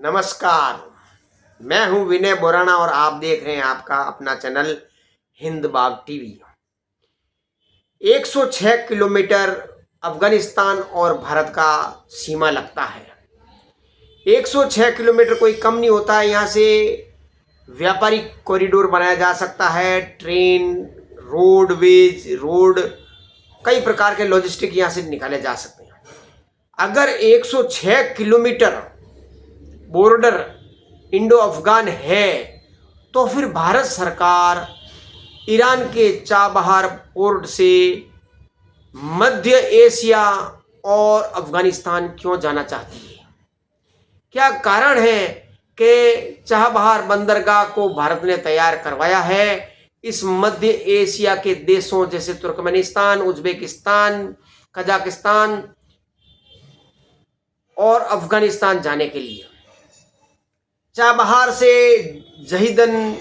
नमस्कार। मैं हूं विनय बोराना और आप देख रहे हैं आपका अपना चैनल हिंद बाग टीवी। 106 किलोमीटर अफगानिस्तान और भारत का सीमा लगता है। 106 किलोमीटर कोई कम नहीं होता है। यहाँ से व्यापारिक कॉरिडोर बनाया जा सकता है, ट्रेन, रोड, कई प्रकार के लॉजिस्टिक यहाँ से निकाले जा सकते हैं। अगर 106 किलोमीटर बॉर्डर इंडो अफगान है तो फिर भारत सरकार ईरान के चाबहार पोर्ट से मध्य एशिया और अफगानिस्तान क्यों जाना चाहती है? क्या कारण है कि चाबहार बंदरगाह को भारत ने तैयार करवाया है इस मध्य एशिया के देशों जैसे तुर्कमेनिस्तान, उज्बेकिस्तान, कजाकिस्तान और अफगानिस्तान जाने के लिए? चाबहार से जहीदन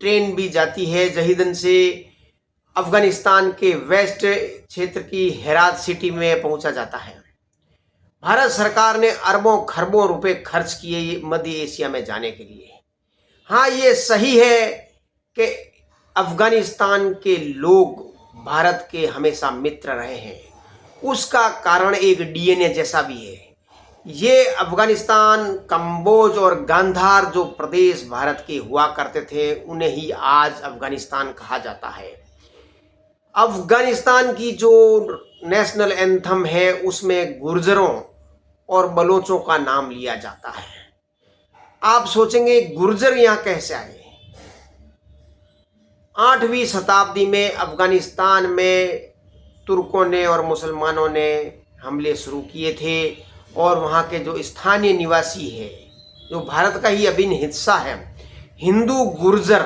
ट्रेन भी जाती है। जहीदन से अफगानिस्तान के वेस्ट क्षेत्र की हेरात सिटी में पहुंचा जाता है। भारत सरकार ने अरबों खरबों रुपए खर्च किए मध्य एशिया में जाने के लिए। हाँ, ये सही है कि अफगानिस्तान के लोग भारत के हमेशा मित्र रहे हैं। उसका कारण एक डीएनए जैसा भी है। ये अफगानिस्तान, कंबोज और गांधार जो प्रदेश भारत के हुआ करते थे उन्हें ही आज अफगानिस्तान कहा जाता है। अफगानिस्तान की जो नेशनल एंथम है उसमें गुर्जरों और बलोचों का नाम लिया जाता है। आप सोचेंगे गुर्जर यहाँ कैसे आए? 8वीं शताब्दी में अफगानिस्तान में तुर्कों ने और मुसलमानों ने हमले शुरू किए थे और वहाँ के जो स्थानीय निवासी है, जो भारत का ही अभिन्न हिस्सा है, हिंदू गुर्जर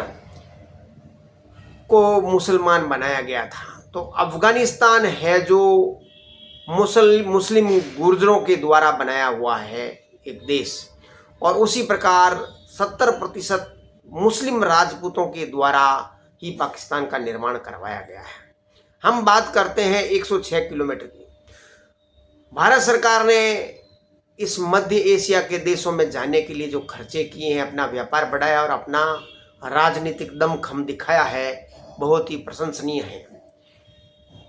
को मुसलमान बनाया गया था। तो अफगानिस्तान है जो मुस्लिम गुर्जरों के द्वारा बनाया हुआ है एक देश, और उसी प्रकार 70% मुस्लिम राजपूतों के द्वारा ही पाकिस्तान का निर्माण करवाया गया है। हम बात करते हैं 106 किलोमीटर की। भारत सरकार ने इस मध्य एशिया के देशों में जाने के लिए जो खर्चे किए हैं, अपना व्यापार बढ़ाया और अपना राजनीतिक दमखम दिखाया है, बहुत ही प्रशंसनीय है।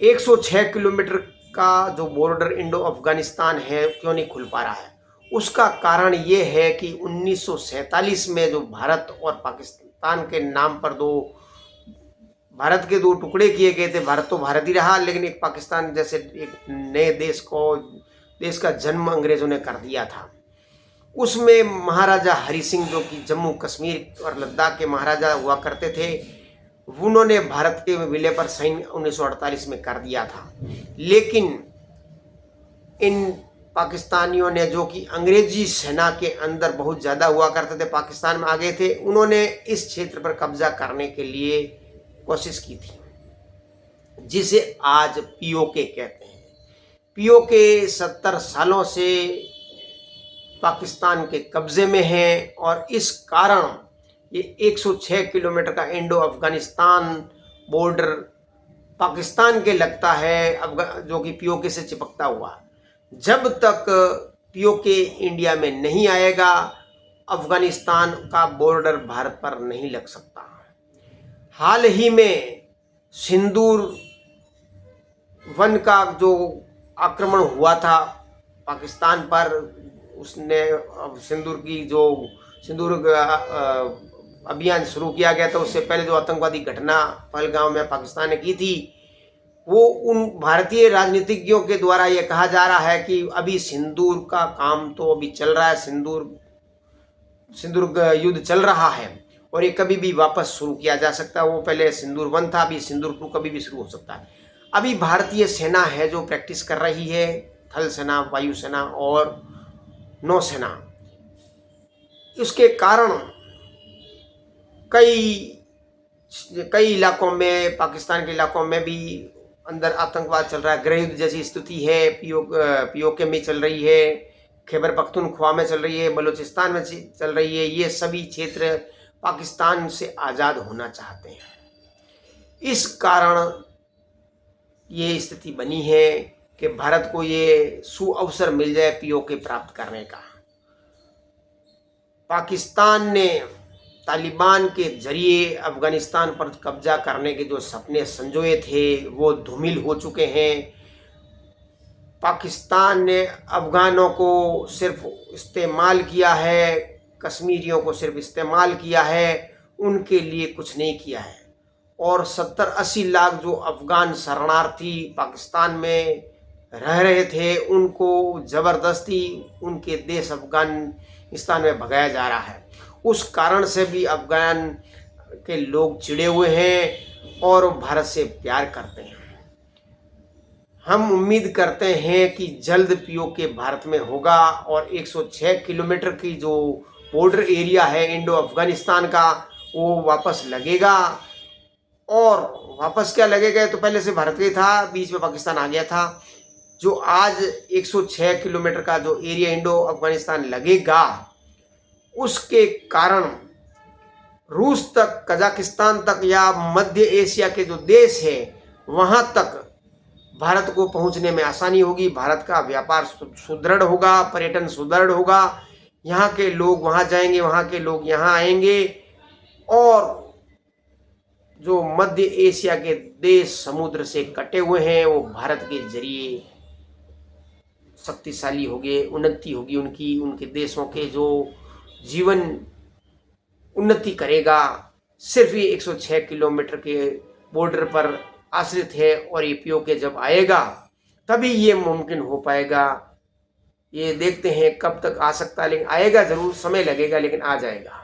106 किलोमीटर का जो बॉर्डर इंडो अफगानिस्तान है क्यों नहीं खुल पा रहा है? उसका कारण ये है कि 1947 में जो भारत और पाकिस्तान के नाम पर भारत के दो टुकड़े किए गए थे। भारत तो भारत ही रहा, लेकिन एक पाकिस्तान जैसे एक नए देश का जन्म अंग्रेजों ने कर दिया था। उसमें महाराजा हरि सिंह जो कि जम्मू कश्मीर और लद्दाख के महाराजा हुआ करते थे, उन्होंने भारत के विलय पर साइन 1948 में कर दिया था। लेकिन इन पाकिस्तानियों ने, जो कि अंग्रेजी सेना के अंदर बहुत ज़्यादा हुआ करते थे, पाकिस्तान में आ गए थे, उन्होंने इस क्षेत्र पर कब्जा करने के लिए कोशिश की थी, जिसे आज पीओके कहते हैं। पीओके 70 सालों से पाकिस्तान के कब्जे में है और इस कारण ये 106 किलोमीटर का इंडो अफगानिस्तान बॉर्डर पाकिस्तान के लगता है, जो कि पीओके से चिपकता हुआ। जब तक पीओके इंडिया में नहीं आएगा, अफगानिस्तान का बॉर्डर भारत पर नहीं लग सकता। हाल ही में सिंदूर वन का जो आक्रमण हुआ था पाकिस्तान पर, उसने सिंदूर अभियान शुरू किया गया था। उससे पहले जो आतंकवादी घटना पहलगाम में पाकिस्तान ने की थी, वो उन भारतीय राजनीतिज्ञों के द्वारा ये कहा जा रहा है कि अभी सिंदूर का काम तो अभी चल रहा है, सिंदूर युद्ध चल रहा है और ये कभी भी वापस शुरू किया जा सकता है। वो पहले सिंदूर 1 था, अभी सिंदूर 2 कभी भी शुरू हो सकता है। अभी भारतीय सेना है जो प्रैक्टिस कर रही है, थल सेना, वायुसेना और नौसेना। इसके कारण कई इलाकों में, पाकिस्तान के इलाकों में भी अंदर आतंकवाद चल रहा है। गृह युद्ध जैसी स्थिति है पीओके में चल रही है, खैबर पख्तूनख्वा में चल रही है, बलूचिस्तान में चल रही है। ये सभी क्षेत्र पाकिस्तान से आज़ाद होना चाहते हैं। इस कारण ये स्थिति बनी है कि भारत को ये सुअवसर मिल जाए पीओके प्राप्त करने का। पाकिस्तान ने तालिबान के जरिए अफगानिस्तान पर कब्जा करने के जो सपने संजोए थे वो धूमिल हो चुके हैं। पाकिस्तान ने अफगानों को सिर्फ इस्तेमाल किया है, कश्मीरियों को सिर्फ इस्तेमाल किया है, उनके लिए कुछ नहीं किया है। और 70-80 लाख जो अफगान शरणार्थी पाकिस्तान में रह रहे थे, उनको ज़बरदस्ती उनके देश अफगानिस्तान में भगाया जा रहा है। उस कारण से भी अफगान के लोग चिढ़े हुए हैं और भारत से प्यार करते हैं। हम उम्मीद करते हैं कि जल्द पीओके भारत में होगा और 106 किलोमीटर की जो बॉर्डर एरिया है इंडो अफगानिस्तान का, वो वापस लगेगा। और वापस क्या लगेगा, तो पहले से भारत का ही था, बीच में पाकिस्तान आ गया था। जो आज 106 किलोमीटर का जो एरिया इंडो अफगानिस्तान लगेगा, उसके कारण रूस तक, कजाकिस्तान तक या मध्य एशिया के जो देश है वहाँ तक भारत को पहुँचने में आसानी होगी। भारत का व्यापार सुदृढ़ होगा, पर्यटन सुदृढ़ होगा, यहाँ के लोग वहाँ जाएंगे, वहाँ के लोग यहाँ आएंगे और जो मध्य एशिया के देश समुद्र से कटे हुए हैं वो भारत के जरिए शक्तिशाली होंगे, उन्नति होगी उनकी, उनके देशों के जो जीवन उन्नति करेगा। सिर्फ ये 106 किलोमीटर के बॉर्डर पर आश्रित है और ये पीओके जब आएगा तभी ये मुमकिन हो पाएगा। ये देखते हैं कब तक आ सकता है, लेकिन आएगा ज़रूर, समय लगेगा लेकिन आ जाएगा।